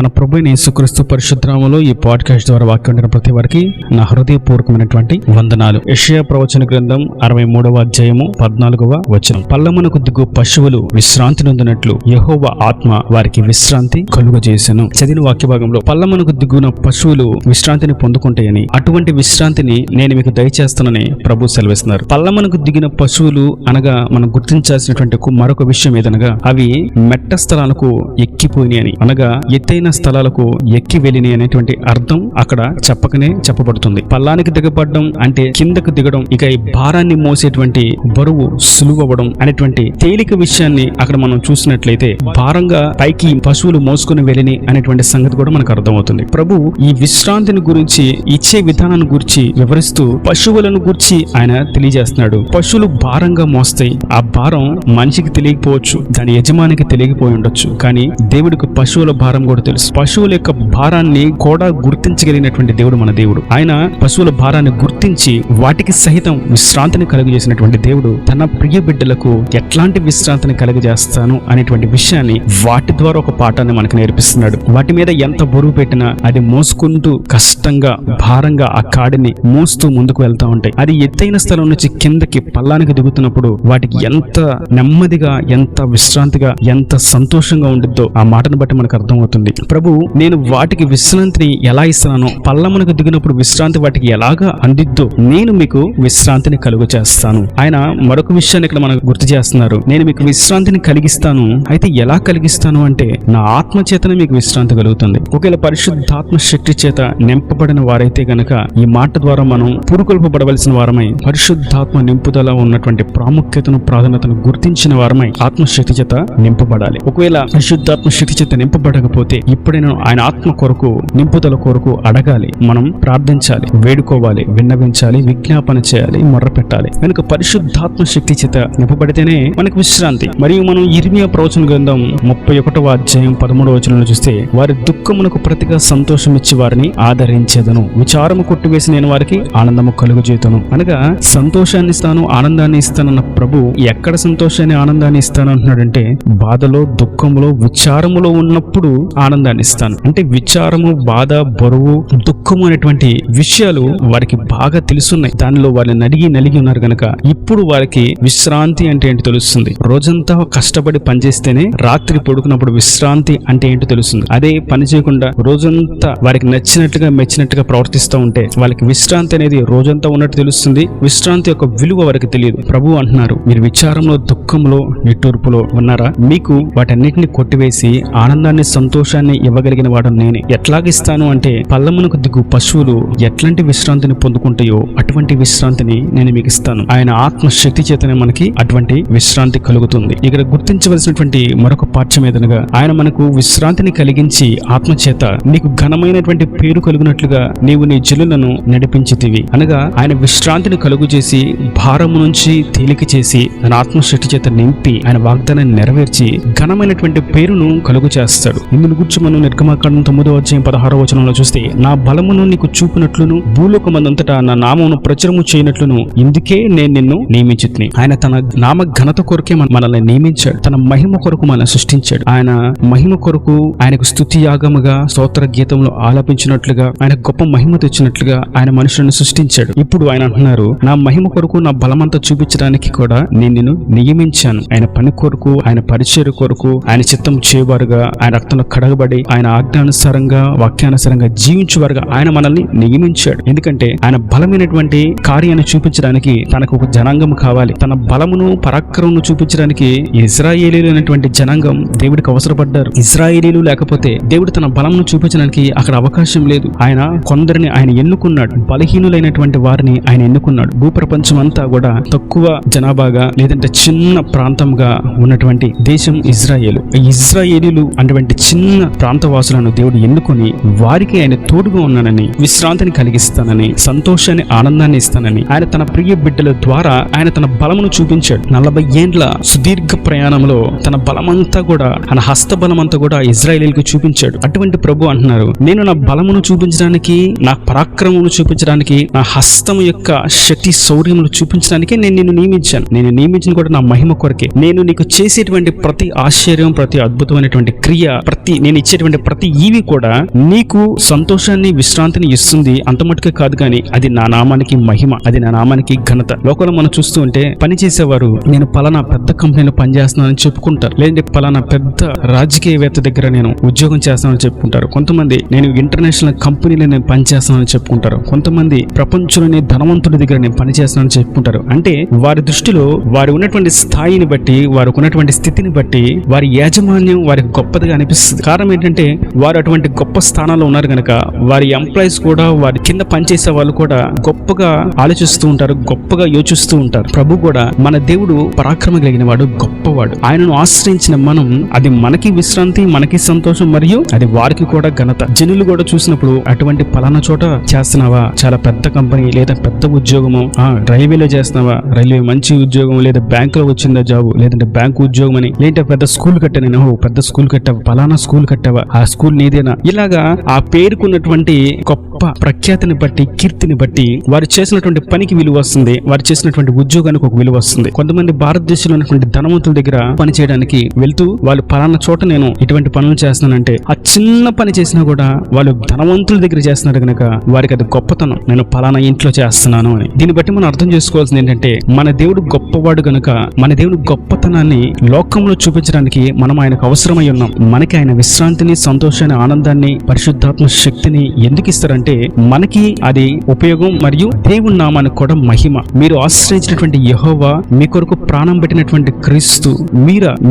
మన ప్రభువైన యేసుక్రీస్తు పరిశుద్ధనామములో ఈ పాడ్కాస్ట్ ద్వారా వాక్యం వింటున్న ప్రతి వారికి నా హృదయపూర్వకమైనటువంటి వందనాలు. యెషయా ప్రవచన గ్రంథం 63వ అధ్యాయము 14వ వచనం. పల్లమునకు దిగు పశువులు విశ్రాంతి నొందినట్లు యెహోవా ఆత్మ వారికి విశ్రాంతి కలుగజేసెను. చదివిన వాక్య భాగంలో పల్లమునకు దిగున పశువులు విశ్రాంతిని పొందుకుంటాయని, అటువంటి విశ్రాంతిని నేను మీకు దయచేస్తానని ప్రభు సెలవిస్తున్నారు. పల్లమునకు దిగిన పశువులు అనగా మనం గుర్తించాల్సినటువంటి మరొక విషయం ఏదనగా అవి మెట్ట స్థలాలకు ఎక్కిపోయినాయని, అనగా ఎత్తైన స్థలాలకు ఎక్కి వెళ్ళిన అనేటువంటి అర్థం అక్కడ చెప్పకనే చెప్పబడుతుంది. పల్లానికి దిగబడడం అంటే కిందకు దిగడం, ఇక ఈ భారాన్ని మోసేటువంటి బరువు సులువవడం అనేటువంటి తేలిక విషయాన్ని అక్కడ మనం చూసినట్లయితే భారంగా పైకి పశువులు మోసుకుని వెళ్ళిని అనేటువంటి సంగతి కూడా మనకు అర్థమవుతుంది. ప్రభు ఈ విశ్రాంతిని గురించి, ఇచ్చే విధానాన్ని గురించి వివరిస్తూ పశువులను గురించి ఆయన తెలియజేస్తున్నాడు. పశువులు భారంగా మోస్తాయి. ఆ భారం మనిషికి తెలియకపోవచ్చు, దాని యజమానికి తెలియకపోయి ఉండొచ్చు, కానీ దేవుడికి పశువుల భారం కూడా తెలుసు. పశువుల యొక్క భారాన్ని కూడా గుర్తించగలిగినటువంటి దేవుడు మన దేవుడు. ఆయన పశువుల భారాన్ని గుర్తించి వాటికి సహితం విశ్రాంతిని కలుగజేసినటువంటి దేవుడు తన ప్రియ బిడ్డలకు ఎట్లాంటి విశ్రాంతిని కలుగజేస్తాను అనేటువంటి విషయాన్ని వాటి ద్వారా ఒక పాఠాన్ని మనకు నేర్పిస్తున్నాడు. వాటి మీద ఎంత బరువు పెట్టినా అది మోసుకుంటూ కష్టంగా భారంగా ఆ కాడిని మోస్తూ ముందుకు వెళ్తా ఉంటాయి. అది ఎత్తైన స్థలం నుంచి కిందకి పల్లానికి దిగుతున్నప్పుడు వాటికి ఎంత నెమ్మదిగా, ఎంత విశ్రాంతిగా, ఎంత సంతోషంగా ఉండిద్దో ఆ మాటను బట్టి మనకు అర్థమవుతుంది. ప్రభు నేను వాటికి విశ్రాంతిని ఎలా ఇస్తున్నానో, పల్లమునకు దిగినప్పుడు విశ్రాంతి వాటికి ఎలాగా అందిద్దో నేను మీకు విశ్రాంతిని కలుగ చేస్తాను. ఆయన మరొక విషయాన్ని ఇక్కడ మనకు గుర్తు చేస్తున్నారు. నేను మీకు విశ్రాంతిని కలిగిస్తాను. అయితే ఎలా కలిగిస్తాను అంటే నా ఆత్మ చేతనే మీకు విశ్రాంతి కలుగుతుంది. ఒకవేళ పరిశుద్ధాత్మ శక్తి చేత నింపబడిన వారైతే గనక ఈ మాట ద్వారా మనం పురుకొల్పబడవలసిన వారమై, పరిశుద్ధాత్మ నింపుదల ఉన్నటువంటి ప్రాముఖ్యతను, ప్రాధాన్యతను గుర్తించిన వారమై ఆత్మశక్తి చేత నింపబడాలి. ఒకవేళ పరిశుద్ధాత్మ శక్తి చేత నింపబడకపోతే ఇప్పుడైనా ఆయన ఆత్మ కొరకు, నింపుదల కొరకు అడగాలి, మనం ప్రార్థించాలి, వేడుకోవాలి, విన్నవించాలి, విజ్ఞాపన చేయాలి, మొర్ర పెట్టాలి. కనుక పరిశుద్ధాత్మ శక్తి చేత నింపబడితేనే మనకు విశ్రాంతి. మరియు మనం ఇర్మియా ప్రవచన గ్రంథం 31వ అధ్యాయం 13వ వచనంలో చూస్తే, వారి దుఃఖమునకు ప్రతిగా సంతోషం ఇచ్చి వారిని ఆదరించేదను, విచారము కొట్టివేసి నేను వారికి ఆనందము కలుగజేతును. అనగా సంతోషాన్ని ఇస్తాను, ఆనందాన్ని ఇస్తానన్న ప్రభు ఎక్కడ సంతోషాన్ని, ఆనందాన్ని ఇస్తాను అంటున్నాడంటే బాధలో, దుఃఖంలో, విచారములో ఉన్నప్పుడు ఆనందాన్ని ఇస్తాను. అంటే విచారము, బాధ, బరువు, దుఃఖము అనేటువంటి విషయాలు వారికి బాగా తెలుసున్నాయి. దానిలో వారిని నలిగి ఉన్నారు గనక ఇప్పుడు వారికి విశ్రాంతి అంటే ఏంటి తెలుస్తుంది. రోజంతా కష్టపడి పనిచేస్తేనే రాత్రి పడుకున్నప్పుడు విశ్రాంతి అంటే ఏంటో తెలుస్తుంది. అదే పని చేయకుండా రోజంతా వారికి నచ్చినట్టుగా, మెచ్చినట్టుగా ప్రవర్తిస్తూ ఉంటే వాళ్ళకి విశ్రాంతి అనేది రోజంతా ఉన్నట్టు తెలుస్తుంది. విశ్రాంతి యొక్క విలువ వారికి తెలియదు. ప్రభు అంటున్నారు, మీరు విచారంలో, దుఃఖంలో, నిట్టూర్పులో ఉన్నారా? మీకు వాటన్నిటిని కొట్టివేసి ఆనందాన్ని, సంతోషాన్ని ఇవ్వగలిగిన వాడు నేనే. ఎట్లాగిస్తాను అంటే పల్లమునకు దిగు పశువులు ఎట్లాంటి విశ్రాంతిని పొందుకుంటాయో అటువంటి విశ్రాంతిని నేను మీకు ఇస్తాను. ఆయన ఆత్మ శక్తి చేతనే మనకి అటువంటి విశ్రాంతి కలుగుతుంది. ఇక్కడ గుర్తించవలసినటువంటి మరొక పాఠ్యం ఏదనగా ఆయన మనకు విశ్రాంతిని కలిగించి ఆత్మ చేత నీకు ఘనమైనటువంటి పేరు కలుగునట్లుగా నీవు నీ జనులను నడిపించితివి. అనగా ఆయన విశ్రాంతిని కలుగు చేసి భారము నుంచి తేలిక చేసి తన ఆత్మశక్తి చేత నింపి ఆయన వాగ్దానాన్ని నెరవేర్చి ఘనమైనటువంటి పేరును కలుగు చేస్తాడు. ఇందును గురించి మనం నిర్గమకాండం 9వ అధ్యాయం 16వ వచనంలో చూస్తే, నా బలమును నీకు చూపినట్లును భూలోకమందంతటా నా నామమును ప్రచురము చేయనట్లును ఇందుకే నేను నిన్ను నియమించితిని. ఆయన తన నామ ఘనత కొరకే మనల్ని నియమించాడు. తన మహిమ కొరకు మనల్ని సృష్టించాడు. ఆయన మహిమ కొరకు ఆయనకు స్తుతి యాగముగా, స్తోత్ర గీతంలో ఆలపించినట్లుగా, ఆయన గొప్ప మహిమ తెచ్చినట్లుగా ఆయన మనుషులను సృష్టించాడు. ఇప్పుడు ఆయన అంటున్నారు, నా మహిమ కొరకు, నా బలమంతా చూపించడానికి కూడా నేను నిన్ను నియమించాను. ఆయన పని కొరకు, ఆయన పరిచర్య కొరకు, ఆయన చిత్తం చేయవారుగా, ఆయన రక్తంలో కడగబడి ఆయన ఆజ్ఞానుసారంగా, వాక్యానుసారంగా జీవించేవారుగా ఆయన మనల్ని నియమించాడు. ఎందుకంటే ఆయన బలమైనటువంటి కార్యాన్ని చూపించడానికి తనకు ఒక జనాంగం కావాలి. తన బలమును, పరాక్రమను చూపించడానికి ఇజ్రాయేలీలు అనేటువంటి జనాంగం దేవుడికి అవసరపడ్డారు. ఇజ్రాయేలీలు లేకపోతే దేవుడు తన బలమును చూపించడానికి అక్కడ అవకాశం లేదు. ఆయన కొందరిని ఆయన ఎన్నుకున్నాడు. బలహీనులైనటువంటి వారిని ఆయన ఎన్నుకున్నాడు. భూప్రపంచం అంతా కూడా తక్కువ జనాభాగా, లేదంటే చిన్న ప్రాంతంగా ఉన్నటువంటి దేశం ఇజ్రాయేలు. ఇజ్రాయేలీలు అటువంటి చిన్న ప్రాంతవాసులను దేవుడు ఎన్నుకొని వారికి ఆయన తోడుగా ఉన్నానని, విశ్రాంతిని కలిగిస్తానని, సంతోషాన్ని, ఆనందాన్ని ఇస్తానని ఆయన తన ప్రియ బిడ్డల ద్వారా ఆయన తన బలమును చూపించాడు. 40 ఏండ్ల సుదీర్ఘ ప్రయాణంలో తన బలమంతా కూడా, ఆయన హస్త బలమంతా కూడా ఇజ్రాయేలీలకు చూపించాడు. అటువంటి ప్రభు అంటున్నారు, నేను నా బలమును చూపించడానికి, నా పరాక్రమమును చూపించడానికి, నా హస్తము యొక్క శక్తి శౌర్యమును చూపించడానికి నేను నిన్ను నియమించాను. నేను నియమించిన కూడా నా మహిమ కొరకే. నేను నీకు చేసేటువంటి ప్రతి ఆశ్చర్యం, ప్రతి అద్భుతమైనటువంటి క్రియ, ప్రతి నేను ఇచ్చేటువంటి ప్రతి ఈవి కూడా నీకు సంతోషాన్ని, విశ్రాంతిని ఇస్తుంది. అంత మటుకే కాదు కానీ అది నా నామానికి మహిమ, అది నా నామానికి ఘనత. లోకంలో మనం చూస్తూ ఉంటే పని చేసేవారు నేను పలానా పెద్ద కంపెనీలో పనిచేస్తున్నానని చెప్పుకుంటారు, లేదంటే పలానా పెద్ద రాజకీయవేత్త దగ్గర నేను ఉద్యోగం చేస్తానని చెప్పుకుంటారు. కొంతమంది నేను ఇంటర్నేషనల్ కంపెనీలో నేను పనిచేస్తానని చెప్పుకుంటారు. కొంతమంది ప్రపంచంలోని ధనవంతుడి దగ్గర నేను పనిచేస్తానని చెప్పుకుంటారు. అంటే వారి దృష్టిలో వారు ఉన్నటువంటి స్థాయిని బట్టి, వారికి ఉన్నటువంటి స్థితిని బట్టి వారి యాజమాన్యం వారికి గొప్పదిగా అనిపిస్తుంది. కారణం ఏంటంటే వారు అటువంటి గొప్ప స్థానాల్లో ఉన్నారు కనుక వారి ఎంప్లాయీస్ కూడా, వారి కింద పనిచేసే వాళ్ళు కూడా గొప్పగా ఆలోచిస్తూ ఉంటారు, గొప్పగా యోచిస్తూ ఉంటారు. ప్రభు కూడా మన దేవుడు పరాక్రమ కలిగిన వాడు, గొప్పవాడు. ఆయనను ఆశ్రయించిన మనం, అది మనకి విశ్రాంతి, మనకి సంతోషం, మరియు అది వారికి కూడా ఘనత. జనులు కూడా చూసినప్పుడు అటువంటి పలానా చోట చేస్తున్నావా, చాలా పెద్ద కంపెనీ లేదా పెద్ద ఉద్యోగము, రైల్వేలో చేస్తున్నావా, రైల్వే మంచి ఉద్యోగం, లేదా బ్యాంకులో వచ్చిందా జాబు, లేదంటే బ్యాంకు ఉద్యోగం అని, లేదంటే పెద్ద స్కూల్ కట్టా, నేను పెద్ద స్కూల్ కట్టావా, పలానా స్కూల్ కట్టావా, ఆ స్కూల్ నీదేనా, ఇలాగా ఆ పేరుకున్నటువంటి గొప్ప ప్రఖ్యాతిని బట్టి, కీర్తిని బట్టి వారు చేసినటువంటి పనికి విలువ వస్తుంది, వారు చేసినటువంటి ఉద్యోగానికి ఒక విలువ వస్తుంది. కొంతమంది భారతదేశంలో ఉన్నటువంటి ధనవంతుల దగ్గర పని చేయడానికి వెళ్తూ వాళ్ళు పలానా చోట నేను ఇటువంటి పనులు చేస్తున్నానంటే, ఆ చిన్న పని చేసినా కూడా వాళ్ళు ధనవంతుల దగ్గర చేస్తున్నారు కనుక వారికి అది గొప్పతనం, నేను పలానా ఇంట్లో చేస్తున్నాను అని. దీన్ని బట్టి మనం అర్థం చేసుకోవాల్సింది ఏంటంటే మన దేవుడు గొప్పవాడు గనుక మన దేవుడు గొప్పతనాన్ని లోకంలో చూపించడానికి మనం ఆయనకు అవసరమై ఉన్నాం. మనకి ఆయన విశ్రాంతిని, సంతోషాన్ని, ఆనందాన్ని, పరిశుద్ధాత్మ శక్తిని ఎందుకు ఇస్తారంటే మనకి అది ఉపయోగం, మరియు దేవుని నామానికి కూడా మహిమ. మీరు ఆశ్రయించినటువంటి యెహోవా, మీ కొరకు ప్రాణం పెట్టినటువంటి క్రీస్తు,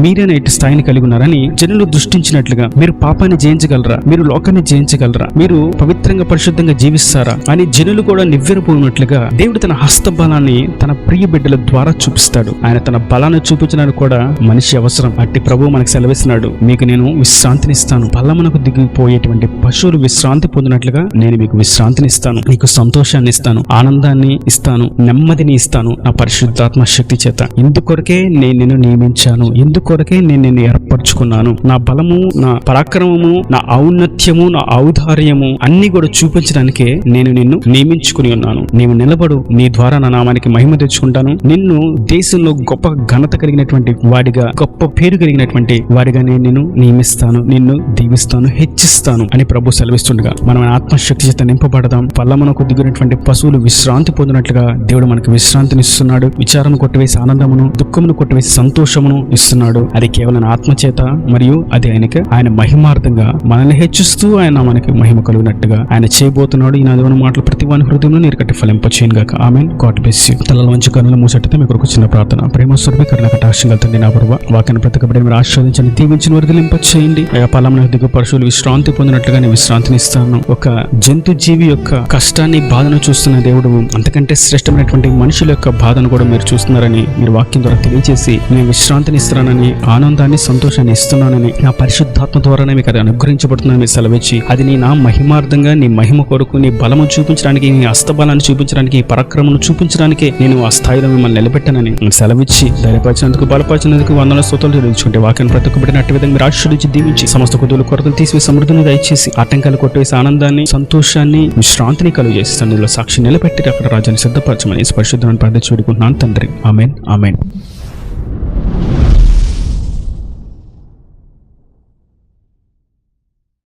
మీరేనా ఇటు స్థాయిని కలిగి ఉన్నారని జనులు దృష్టించినట్లుగా, మీరు పాపాన్ని జయించగలరా, మీరు లోకాన్ని జయించగలరా, మీరు పవిత్రంగా పరిశుద్ధంగా జీవిస్తారా అని జనులు కూడా నివ్వెరపోయినట్లుగా దేవుడు తన హస్తబలాన్ని తన ప్రియ బిడ్డల ద్వారా చూపిస్తాడు. ఆయన తన బలాన్ని చూపించడానికి కూడా మనిషి అవసరం. అట్టి ప్రభువు మనకు సెలవిస్తున్నాడు, మీకు నేను విశ్రాంతిని ఇస్తాను. పల్లమునకు దిగిపోయేటువంటి పశువులు విశ్రాంతి పొందినట్లుగా నేను మీకు విశ్రాంతిని ఇస్తాను, మీకు సంతోషాన్ని ఇస్తాను, ఆనందాన్ని ఇస్తాను, నెమ్మదిని ఇస్తాను నా పరిశుద్ధాత్మ శక్తి చేత. ఇందుకొరకే నేను నిన్ను నియమించాను, ఇందుకొరకే నేను నిన్ను ఏర్పరచుకున్నాను. నా బలము, నా పరాక్రమము, నా ఔన్నత్యము, నా ఔదార్యము అన్ని కూడా చూపించడానికే నేను నిన్ను నియమించుకుని ఉన్నాను. నీవు నిలబడు, నీ ద్వారా నా నామానికి మహిమ తెచ్చుకుంటాను. నిన్ను దేశంలో గొప్ప ఘనత కలిగినటువంటి వాడిగా, గొప్ప పేరు కలిగినటువంటి వాడిగా నేను నిన్ను నియమిస్తాను, నిన్ను దీవిస్తాను, హెచ్చిస్తాను అని ప్రభు సెలవిస్తుండగా మనం ఆత్మశక్తి చేత నింపబడదాం. పల్లమునకు దిగినటువంటి పశువులు విశ్రాంతి పొందినట్లుగా దేవుడు మనకు విశ్రాంతిని ఇస్తున్నాడు. విచారణ కొట్టివేసి ఆనందమును, దుఃఖమును కొట్టివేసి సంతోషమును ఇస్తున్నాడు. అది కేవలం ఆత్మచేత, మరియు అది ఆయన మహిమార్థంగా మనల్ని హెచ్చిస్తూ ఆయన మనకి మహిమ కలిగినట్టుగా ఆయన చేయబోతున్నాడు. ఈ నాదమైన మాటలు ప్రతి వాని హృదయంలో నీరు కట్టి ఫలింపచేయను గాక. ఆమేన్. God bless you. తలల వంచి కన్నుల మూసెట్టితే మీకు ఒక చిన్న ప్రార్థన. ప్రేమ స్వరూపి కరుణ కటాక్షం తండ్రి, నా ప్రభువా, వాక్యాన్ని ప్రతి ఒక్కటి మీరు ఆశీర్వదించండి, దీవించిన వర్ధిలింపచేయండి. పల్లమునకు దిగు పశువులు విశ్రాంతి పొందినట్లుగా నేను విశ్రాంతిని ఇస్తాను. ఒక జంతు జీవి యొక్క కష్టాన్ని, బాధను చూస్తున్న దేవుడు అంతకంటే శ్రేష్టమైనటువంటి మనుషుల యొక్క బాధను కూడా మీరు చూస్తున్నారని మీరు వాక్యం ద్వారా తెలియజేసి, నేను విశ్రాంతిని ఇస్తున్నానని, ఆనందాన్ని, సంతోషాన్ని ఇస్తున్నానని, నా పరిశుద్ధాత్మ ద్వారానే మీకు అది అనుగ్రహించబడుతుందని మీరు సెలవిచ్చి, అది నీ నా మహిమార్థంగా, నీ మహిమ కొరకు, నీ బలము చూపించడానికి, నీ హస్తబలాన్ని చూపించడానికి, ఈ పరాక్రమను చూపించడానికి నేను ఆ స్థాయిలో మిమ్మల్ని నిలబెట్టానని సెలవిచ్చి ధైర్యపరిచినందుకు, బలపరిచినందుకు వందల స్తోత్రాలు చెల్లించుకుంటే వాక్యాన్ని ప్రతి ఒక్కటి అట్టి విధంగా మీరు ఆశీర్వదించి దీవించి సమస్త కొద్దులు కొరతలు తీసివేసి సమృద్ధిని దయచేసి ఆటంకాలు కొట్టేసి ఆనందాన్ని, సంతోషాన్ని, విశ్రాంతిని కలుగజేసి సన్నిధిలో సాక్షి నిలబెట్టి అక్కడ రాజ్యాన్ని సిద్ధపరచమని పరిశుద్ధమైన ప్రార్థించి వేడుకుంటున్నాను తండ్రి. ఆమేన్. ఆమేన్.